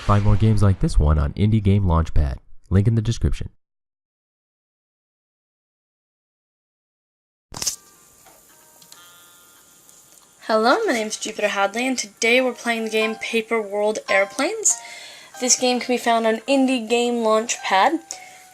Find more games like this one on Indie Game Launchpad. Link in the description. Hello, my name is Jupiter Hadley, and today we're playing the game Paper World Airplanes. This game can be found on Indie Game Launchpad.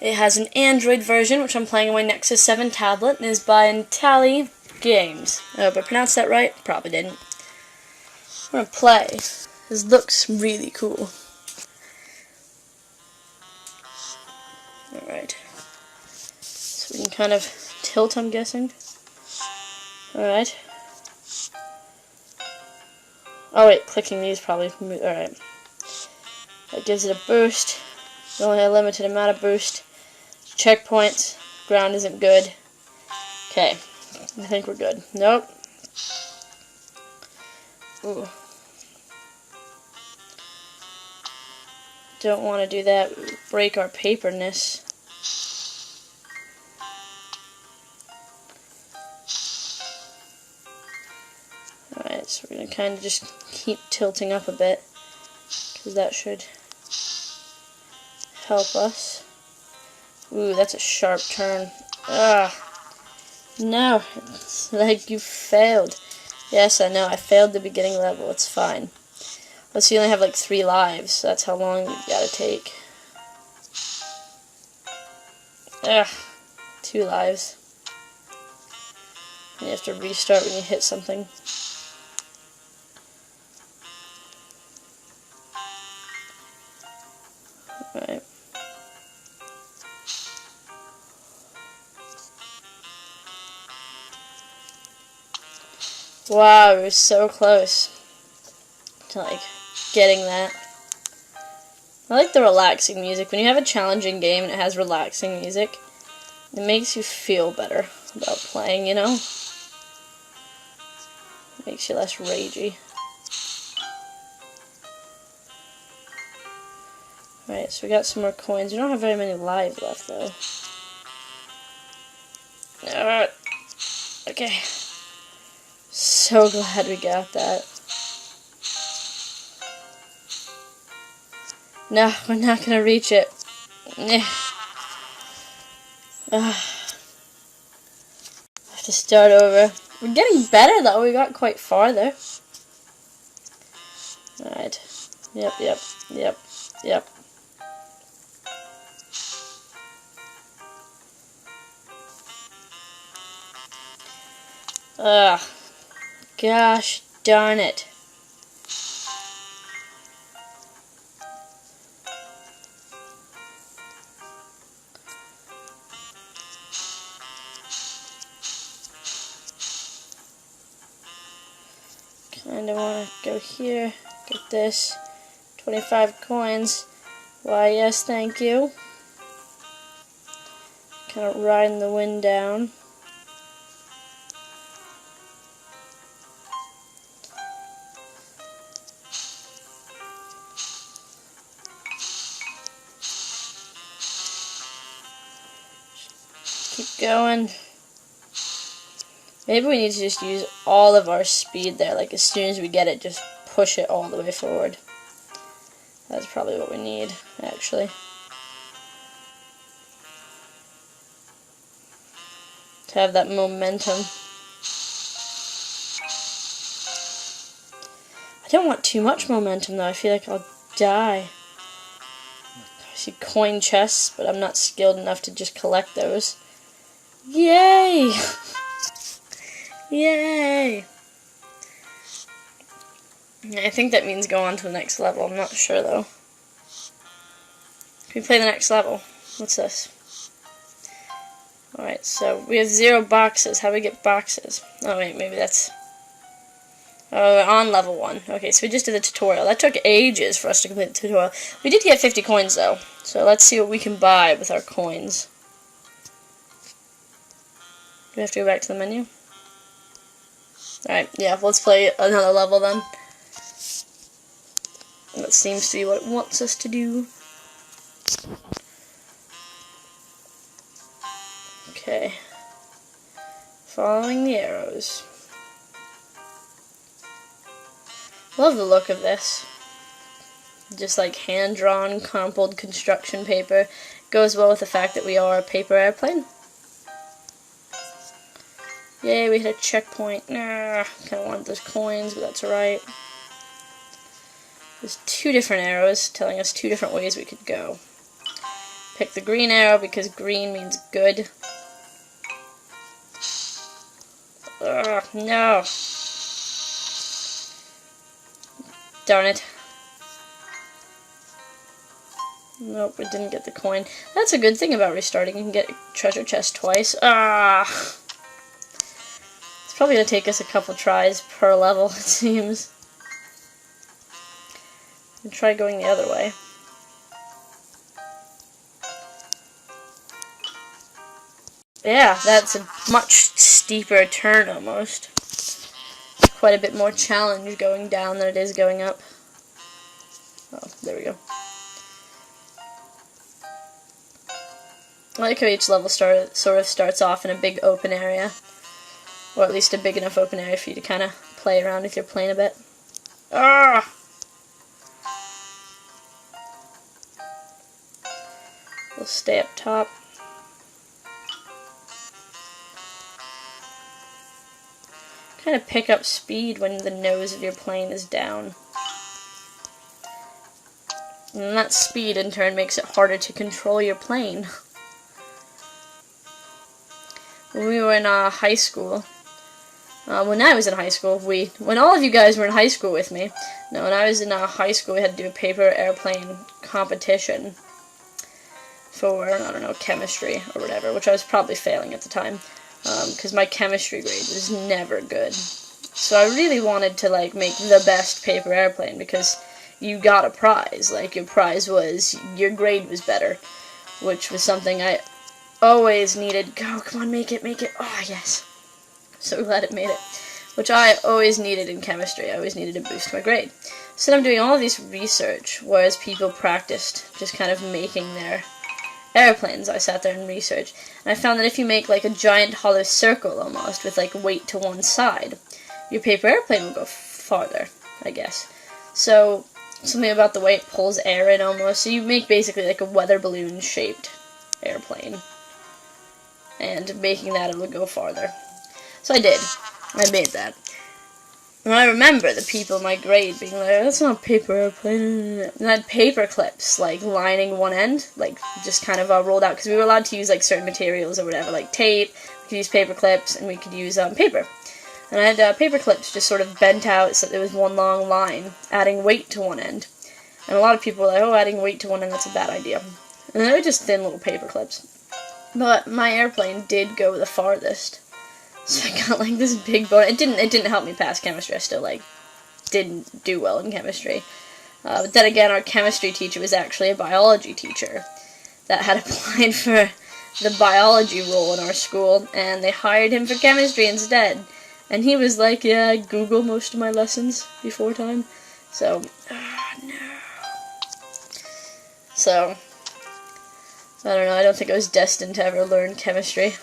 It has an Android version, which I'm playing on my Nexus 7 tablet, and is by Entaile Games. I hope I pronounced that right. Probably didn't. I'm going to play. This looks really cool. Alright. So we can kind of tilt, I'm guessing. Alright. Oh wait, clicking these probably. Alright. That gives it a boost. You only have a limited amount of boost. Checkpoints. Ground isn't good. Okay. I think we're good. Nope. Ooh. Don't want to do that. Break our paperness. Alright, so we're going to kind of just keep tilting up a bit, because that should help us. Ooh, that's a sharp turn. Ugh. No, it's like you failed. Yes, I know, I failed the beginning level, it's fine. Let's see, you only have like 3 lives, so that's how long we've got to take. Ugh, 2 lives. And you have to restart when you hit something. Alright. Wow, we were so close to like getting that. I like the relaxing music. When you have a challenging game and it has relaxing music, it makes you feel better about playing, you know? It makes you less ragey. Alright, so we got some more coins. We don't have very many lives left, though. Alright. Okay. So glad we got that. No, we're not gonna reach it. I have to start over. We're getting better, though. We got quite far there. Alright. Yep. Ugh. Gosh darn it. Kinda wanna go here, get this. 25 coins. Why, yes, thank you. Kinda riding the wind down. Keep going. Maybe we need to just use all of our speed there. Like, as soon as we get it, just push it all the way forward. That's probably what we need, actually. To have that momentum. I don't want too much momentum, though. I feel like I'll die. I see coin chests, but I'm not skilled enough to just collect those. Yay! Yay! I think that means go on to the next level. I'm not sure, though. Can we play the next level? What's this? Alright, so we have 0 boxes. How do we get boxes? Oh, wait, maybe that's... Oh, we're on level 1. Okay, so we just did the tutorial. That took ages for us to complete the tutorial. We did get 50 coins, though. So let's see what we can buy with our coins. Do we have to go back to the menu? Alright, yeah, let's play another level then. That seems to be what it wants us to do. Okay. Following the arrows. Love the look of this. just like hand-drawn, crumpled construction paper. Goes well with the fact that we are a paper airplane. Yay, we hit a checkpoint. Nah, kind of wanted those coins, but that's alright. There's 2 different arrows telling us 2 different ways we could go. Pick the green arrow because green means good. Ugh, no. Darn it. Nope, we didn't get the coin. That's a good thing about restarting. You can get a treasure chest twice. Ah! It's probably going to take us a couple tries per level, it seems. We'll try going the other way. Yeah, that's a much steeper turn almost. Quite a bit more challenge going down than it is going up. Oh, there we go. I like how each level sort of starts off in a big open area. Or at least a big enough open area for you to kind of play around with your plane a bit. Ah! We'll stay up top. Kind of pick up speed when the nose of your plane is down. And that speed in turn makes it harder to control your plane. When we were in high school, when I was in high school, when all of you guys were in high school with me, no, when I was in high school, we had to do a paper airplane competition for, I don't know, chemistry or whatever, which I was probably failing at the time, because my chemistry grade was never good. So I really wanted to, like, make the best paper airplane, because you got a prize. Like, your prize was, your grade was better, which was something I always needed. Go, come on, make it. Oh, yes. So glad it made it. Which I always needed in chemistry. I always needed to boost my grade. So I'm doing all of this research, whereas people practiced just kind of making their airplanes. I sat there and researched. And I found that if you make like a giant hollow circle almost, with like weight to one side, your paper airplane will go farther, I guess. So, something about the way it pulls air in almost. So you make basically like a weather balloon shaped airplane. And making that, it would go farther. So I did. I made that. And I remember the people in my grade being like, that's not a paper airplane. And I had paper clips, like, lining one end, like, just kind of rolled out, because we were allowed to use, like, certain materials or whatever, like tape, we could use paper clips, and we could use paper. And I had paper clips just sort of bent out so that there was one long line, adding weight to one end. And a lot of people were like, oh, adding weight to one end, that's a bad idea. And they were just thin little paper clips. But my airplane did go the farthest. So I got like this big bonus. It didn't help me pass chemistry. I still like didn't do well in chemistry. But then again, our chemistry teacher was actually a biology teacher that had applied for the biology role in our school, and they hired him for chemistry instead. And he was like, yeah, I Google most of my lessons before time. So, no. So, I don't know, I don't think I was destined to ever learn chemistry.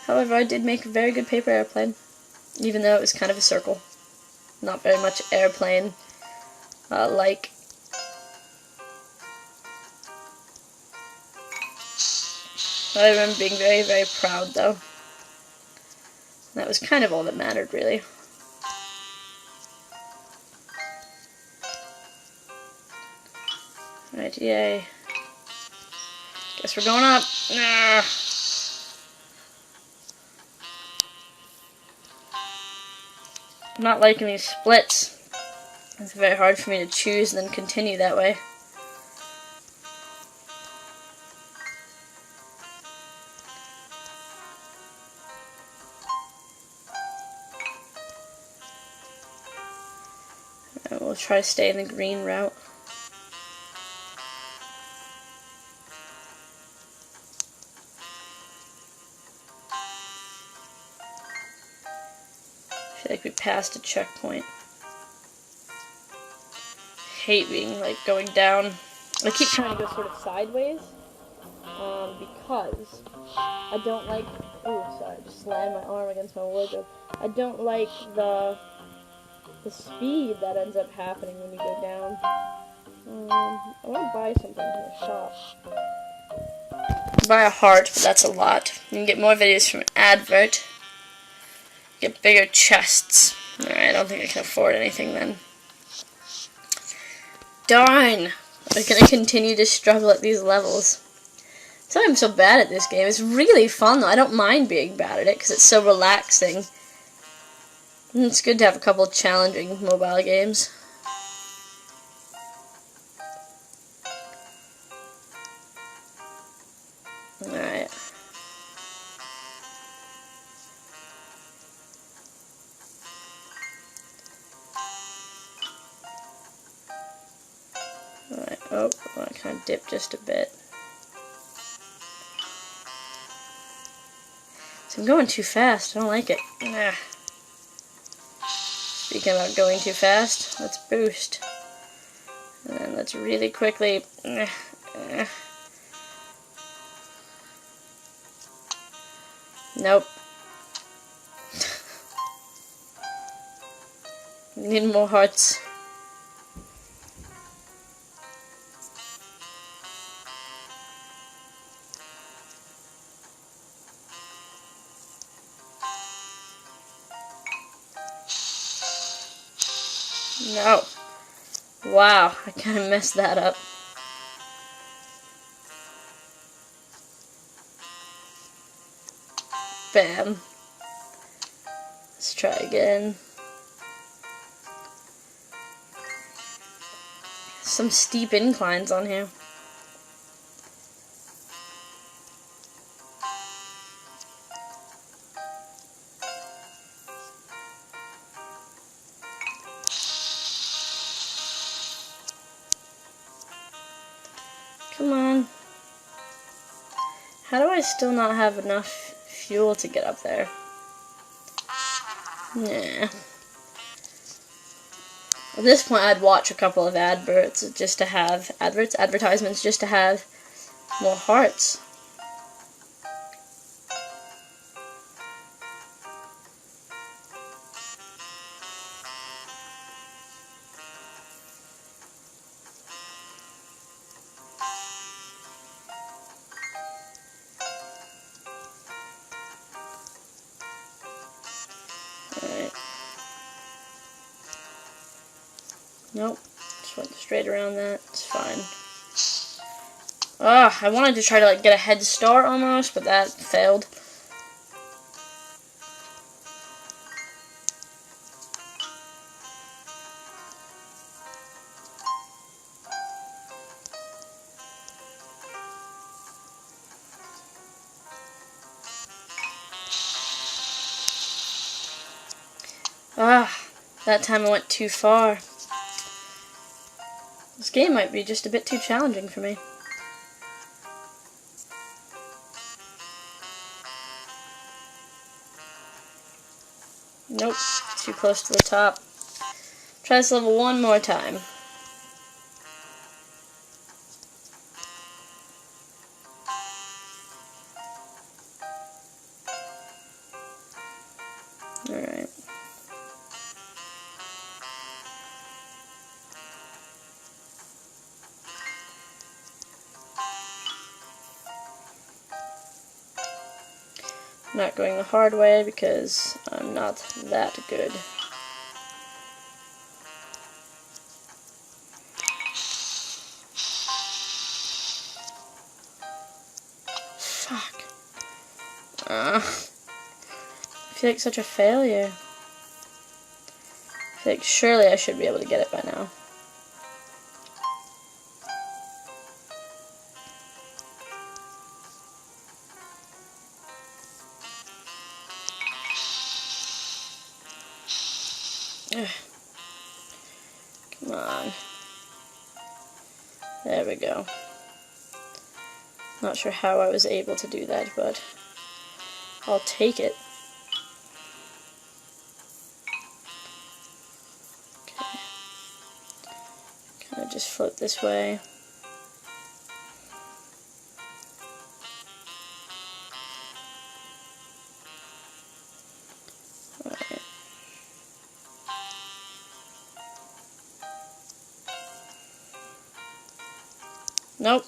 However, I did make a very good paper airplane, even though it was kind of a circle. Not very much airplane like. I remember being very, very proud, though. That was kind of all that mattered, really. Right, yay. Guess we're going up. Nah. I'm not liking these splits. It's very hard for me to choose and then continue that way. And we'll try to stay in the green route. I feel like we passed a checkpoint. Hate being like going down. I keep trying to go sort of sideways because I don't like. Oh, sorry, I just slammed my arm against my wardrobe. I don't like the the speed that ends up happening when you go down. I want to buy something from the shop. Buy a heart, but that's a lot. You can get more videos from an advert. Get bigger chests. Alright, I don't think I can afford anything then. Darn! I'm gonna continue to struggle at these levels. That's why I'm so bad at this game. It's really fun though. I don't mind being bad at it because it's so relaxing. And it's good to have a couple challenging mobile games. Alright. Alright, oh, I kind of dipped just a bit. So I'm going too fast. I don't like it. Nah. Speaking about going too fast, let's boost. And then let's really quickly... Nope. Need more hearts. No. Wow, I kind of messed that up. Bam. Let's try again. Some steep inclines on here. Come on. How do I still not have enough fuel to get up there? Nah. At this point, I'd watch a couple of adverts just to have advertisements just to have more hearts. Alright. Nope. Just went straight around that. It's fine. I wanted to try to get a head start almost, but that failed. That time I went too far. This game might be just a bit too challenging for me. Nope, too close to the top. Try this level one more time. Alright. I'm not going the hard way because I'm not that good. Fuck. I feel like such a failure. I feel like surely I should be able to get it by now. Come on. There we go. Not sure how I was able to do that, but I'll take it. Okay. Kind of just float this way. Nope.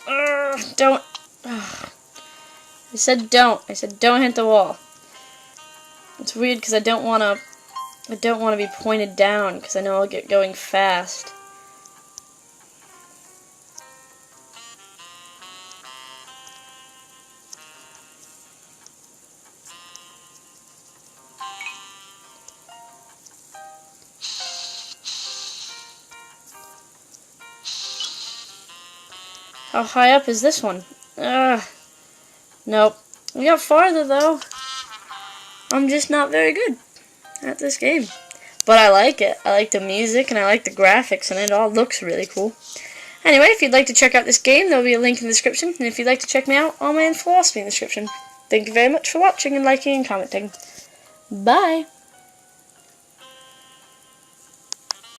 Don't. Ugh. I said don't. I said don't hit the wall. It's weird because I don't want to be pointed down because I know I'll get going fast. How high up is this one? Nope. We got farther though. I'm just not very good at this game. But I like it. I like the music and I like the graphics and it all looks really cool. Anyway, if you'd like to check out this game, there'll be a link in the description. And if you'd like to check me out, all my info will be in the description. Thank you very much for watching and liking and commenting. Bye!